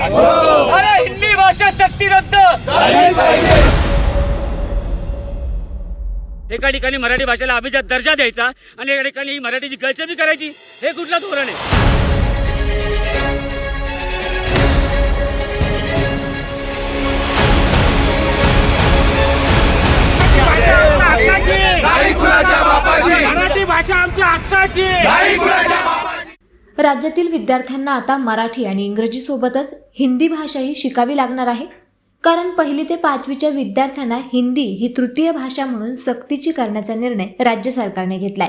अरे हिंदी भाषा सक्ती रद्द। एका ठिकाणी मराठी भाषेला अभिजात दर्जा द्यायचा आणि एका ठिकाणी मराठीची गळचेपी करायची, हे कुठलं धोरण आहे? मराठी भाषा आमच्या हक्काची। राज्यातील विद्यार्थ्यांना आता मराठी आणि इंग्रजी सोबतच हिंदी भाषाही शिकावी लागणार आहे, कारण 1ली ते 5वीच्या विद्यार्थ्यांना हिंदी ही तृतीय भाषा म्हणून सक्तीची करण्याचा निर्णय राज्य सरकारने घेतलाय।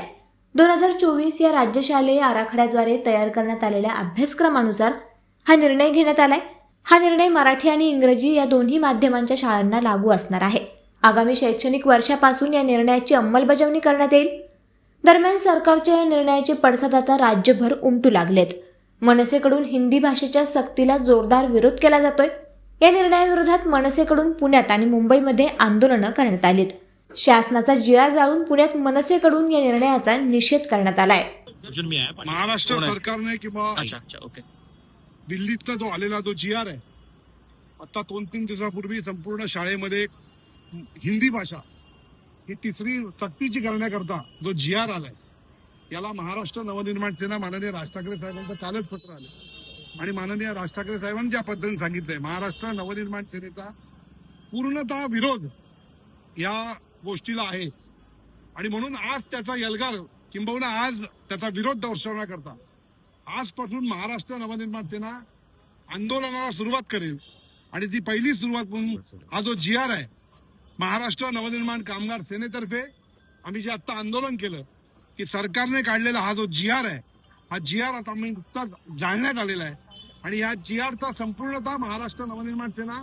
2024 या राज्य शालेय आराखड्याद्वारे तयार करण्यात आलेल्या अभ्यासक्रमानुसार हा निर्णय घेण्यात आलाय। हा निर्णय मराठी आणि इंग्रजी या दोन्ही माध्यमांच्या शाळांना लागू असणार आहे। आगामी शैक्षणिक वर्षापासून या निर्णयाची अंमलबजावणी करण्यात येईल। दरम्यान सरकारच्या या निर्णयाचे पडसाद आता राज्यभर उमटू लागलेत। मनसेकडून हिंदी भाषेच्या सक्तीला जोरदार विरोध केला जातोय। या निर्णयाविरोधात मनसेकडून पुण्यात आणि मुंबईमध्ये आंदोलनं करण्यात आलीत। शासनाचा जिरा जाळून पुण्यात मनसेकडून या निर्णयाचा निषेध करण्यात आलाय। महाराष्ट्र सरकारने किंवा दिल्लीतनं जो आलेला जो GR आहे, आता 2-3 दिवसापूर्वी संपूर्ण शाळेमध्ये हिंदी भाषा ही तिसरी सक्तीची करण्याकरता जो GR आलाय, याला महाराष्ट्र नवनिर्माण सेना माननीय राज ठाकरे साहेबांचं कालच पत्र आलं आणि माननीय राज ठाकरे साहेबांनी ज्या पद्धतीने सांगितलंय, महाराष्ट्र नवनिर्माण सेनेचा पूर्णतः विरोध या गोष्टीला आहे आणि म्हणून आज त्याचा यलगार किंबहुना आज त्याचा विरोध दर्शवण्याकरता आजपासून महाराष्ट्र नवनिर्माण सेना आंदोलनाला सुरुवात करेल। आणि ती पहिली सुरुवात म्हणून हा जो GR आहे, महाराष्ट्र नवनिर्माण कामगार सेनेतर्फे आम्ही जे आता आंदोलन केलं की सरकारने काढलेला हा जो GR आहे, हा GR आता आम्ही नुकताच जाळण्यात आलेला आहे आणि या GRचा संपूर्णतः महाराष्ट्र नवनिर्माण सेना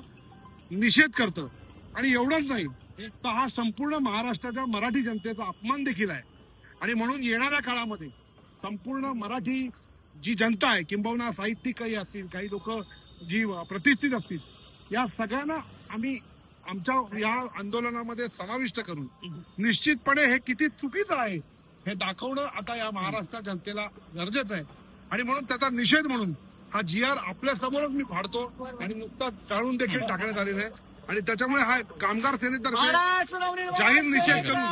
निषेध करतं। आणि एवढंच नाही तर हा संपूर्ण महाराष्ट्राच्या मराठी जनतेचा अपमान देखील आहे आणि म्हणून येणाऱ्या काळामध्ये संपूर्ण मराठी जी जनता आहे, किंबहुना साहित्यिक काही असतील, काही लोक जी प्रतिष्ठित असतील, या सगळ्यांना आम्ही आमच्या या आंदोलनामध्ये समाविष्ट करून निश्चितपणे हे किती चुकीचं आहे हे दाखवणं आता या महाराष्ट्र जनतेला गरजेचं आहे आणि म्हणून त्याचा निषेध म्हणून हा GR आपल्या समोरच मी फाडतो आणि नुकताच टाळून देखील टाकण्यात आलेला आहे आणि त्याच्यामुळे हा कामगार सेनेतर्फे जाहीर निषेध करून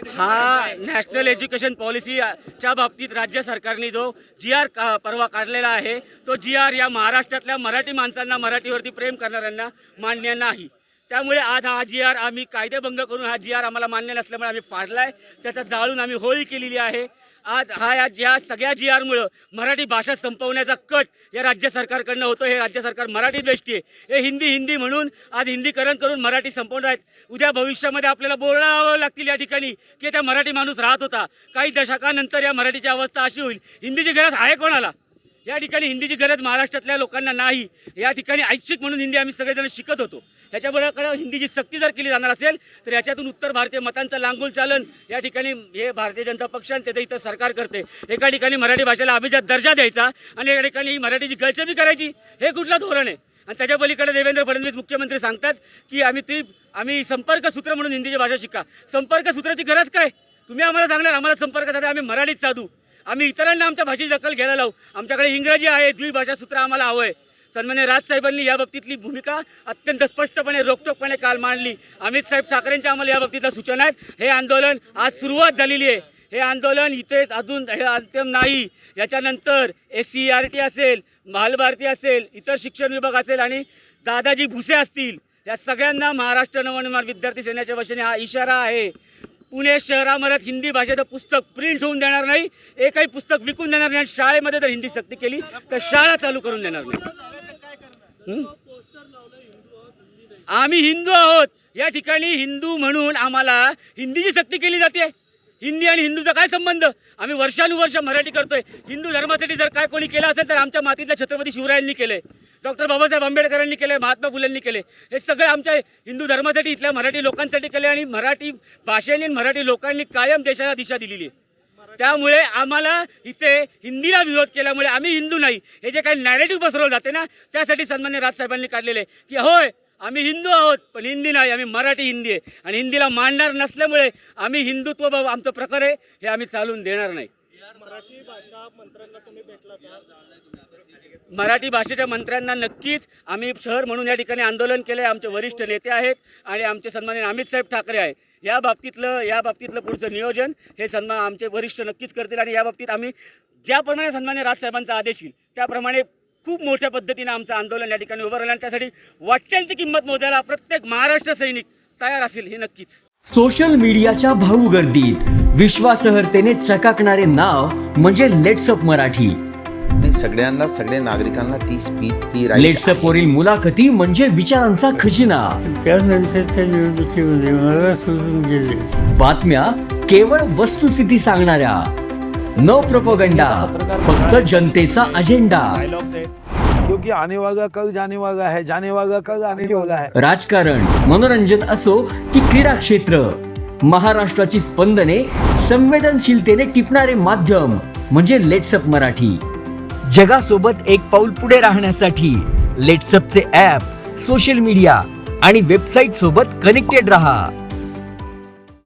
हा नॅशनल एज्युकेशन पॉलिसीच्या बाबतीत राज्य सरकारने जो GR परवा काढलेला आहे, तो GR या महाराष्ट्रातल्या मराठी माणसांना, मराठीवरती प्रेम करणाऱ्यांना मान्य नाही। त्यामुळे आज हा GR आम्ही कायदेभंग करून हा GR आम्हाला मान्य नसल्यामुळे आम्ही फाडलाय, त्याचा जाळून आम्ही होळी केलेली आहे। आज या सगळ्या GRमुळं मराठी भाषा संपवण्याचा कट या राज्य सरकारकडनं होतं। हे राज्य सरकार मराठी द्वेष्टी आहे। हे हिंदी म्हणून आज हिंदीकरण करून मराठी संपवणार आहेत। उद्या भविष्यामध्ये आपल्याला बोलणं लावावं लागतील या ठिकाणी की त्या मराठी माणूस राहत होता। काही दशकानंतर या मराठीची अवस्था अशी होईल, हिंदीची गरज आहे कोणाला? या ठिकाणी हिंदीची गरज महाराष्ट्रातल्या लोकांना नाही। या ठिकाणी ऐच्छिक म्हणून हिंदी आम्ही सगळेजण शिकत होतो। ह्याच्यामुळे हिंदीची सक्ती जर केली जाणार असेल तर याच्यातून उत्तर भारतीय मतांचं लांगुल चालन या ठिकाणी हे भारतीय जनता पक्ष आणि त्याचं इथं सरकार करते। एका ठिकाणी मराठी भाषेला अभिजात दर्जा द्यायचा आणि एका ठिकाणी मराठीची गळचेपी करायची, हे कुठलं धोरण आहे? आणि त्याच्या पलीकडे देवेंद्र फडणवीस मुख्यमंत्री सांगतात की आम्ही संपर्क सूत्र म्हणून हिंदीची भाषा शिका। संपर्क सूत्राची गरज काय? तुम्ही आम्हाला सांगणार आम्हाला संपर्क साधा, आम्ही मराठीत साधू, आम्ही इतरांना आमच्या भाषेची दखल घ्यायला लावू। आमच्याकडे इंग्रजी आहे, द्विभाषा सूत्र आम्हाला हवं आहे। सन्मान्य राजसाहेबांनी या बाबतीतली भूमिका अत्यंत स्पष्टपणे रोखठोकपणे काल मांडली। अमित साहेब ठाकरेंच्या आम्हाला या बाबतीतल्या सूचना आहेत। हे आंदोलन आज सुरुवात झालेली आहे। हे आंदोलन इथे अजून हे अंतिम नाही। याच्यानंतर SCERT असेल, बालभारती असेल, इतर शिक्षण विभाग असेल आणि दादाजी भुसे असतील, या सगळ्यांना महाराष्ट्र नवनिर्माण विद्यार्थी सेनेच्या वतीने हा इशारा आहे। पुणे शहरामध्ये हिंदी भाषेचं पुस्तक प्रिंट होऊन देणार नाही, एकही पुस्तक विकून देणार नाही। शाळेमध्ये जर हिंदी सक्ती केली तर शाळा चालू करून देणार नाही। आम्ही हिंदू आहोत, या ठिकाणी हिंदू म्हणून आम्हाला हिंदीची सक्ती केली जाते। हिंदी आणि हिंदूचा काय संबंध? आम्ही वर्षानुवर्ष मराठी करतोय। हिंदू धर्मासाठी जर काय कोणी केलं असेल तर आमच्या मातीतल्या छत्रपती शिवरायांनी केलंय, डॉक्टर बाबासाहेब आंबेडकरांनी केले, महात्मा फुलेंनी केले। हे सगळे आमच्या हिंदू धर्मासाठी, इथल्या मराठी लोकांसाठी केले आणि मराठी भाषेने मराठी लोकांनी कायम देशाला दिशा दिलेली आहे। त्यामुळे आम्हाला इथे हिंदीला विरोध केल्यामुळे आम्ही हिंदू नाही हे जे काही नॅरेटिव्ह पसरवलं जाते ना, त्यासाठी सन्मान्य राजसाहेबांनी काढलेले की होय आम्ही हिंदू आहोत पण हिंदी नाही, आम्ही मराठी हिंदी आहे आणि हिंदीला मांडणार नसल्यामुळे आम्ही हिंदुत्व आमचं प्रकार आहे हे आम्ही चालून देणार नाही। मराठी भाषा मंत्र्यांना तुम्ही भेटला का? मराठी भाषेच्या मंत्र्यांना नक्कीच आम्ही शहर म्हणून या ठिकाणी आंदोलन केलं आहे. आमचे वरिष्ठ नेते आहेत आणि आमचे सन्माननीय अमित साहेब ठाकरे आहेत. या बाबतीतलं पुढचं नियोजन हे आमचे वरिष्ठ नक्कीच करतील आणि या बाबतीत आम्ही ज्याप्रमाणे सन्माननीय राजसाहेबांचा आदेश येईल त्याप्रमाणे खूप मोठ्या पद्धतीने आमचं आंदोलन या ठिकाणी उभं राहिलं आणि त्यासाठी वाटेल ती किंमत मोजायला प्रत्येक महाराष्ट्र सैनिक तयार असेल हे नक्कीच. सोशल मीडियाच्या भाऊ गर्दीत विश्वासार्हतेने चकाकणारे नाव म्हणजे लेट्सअप मराठी. सगळ्यांना, सगळ्या नागरिकांना ती स्पीच, ती लेट्सअप वरील मुलाखती म्हणजे विचारांचा खजिना. त्यानंतरच्या निवडणुकीमध्ये मला सोडून गेले. बातम्या केवळ वस्तुस्थिती सांगणाऱ्या, न प्रोपगंडा, फक्त जनतेचा अजेंडा. क्योंकि आने वाला कल जाने वाला है, जाने वाला कल आने वाला है. राजकारण, मनोरंजन असो की क्रीडा क्षेत्र, महाराष्ट्राची स्पंदने संवेदनशीलतेने टिपणारे माध्यम म्हणजे लेट्सअप मराठी. जगासोबत एक पाऊल पुढे राहण्यासाठी लेट्सअपचे ॲप, सोशल मीडिया आणि वेबसाईट सोबत कनेक्टेड रहा.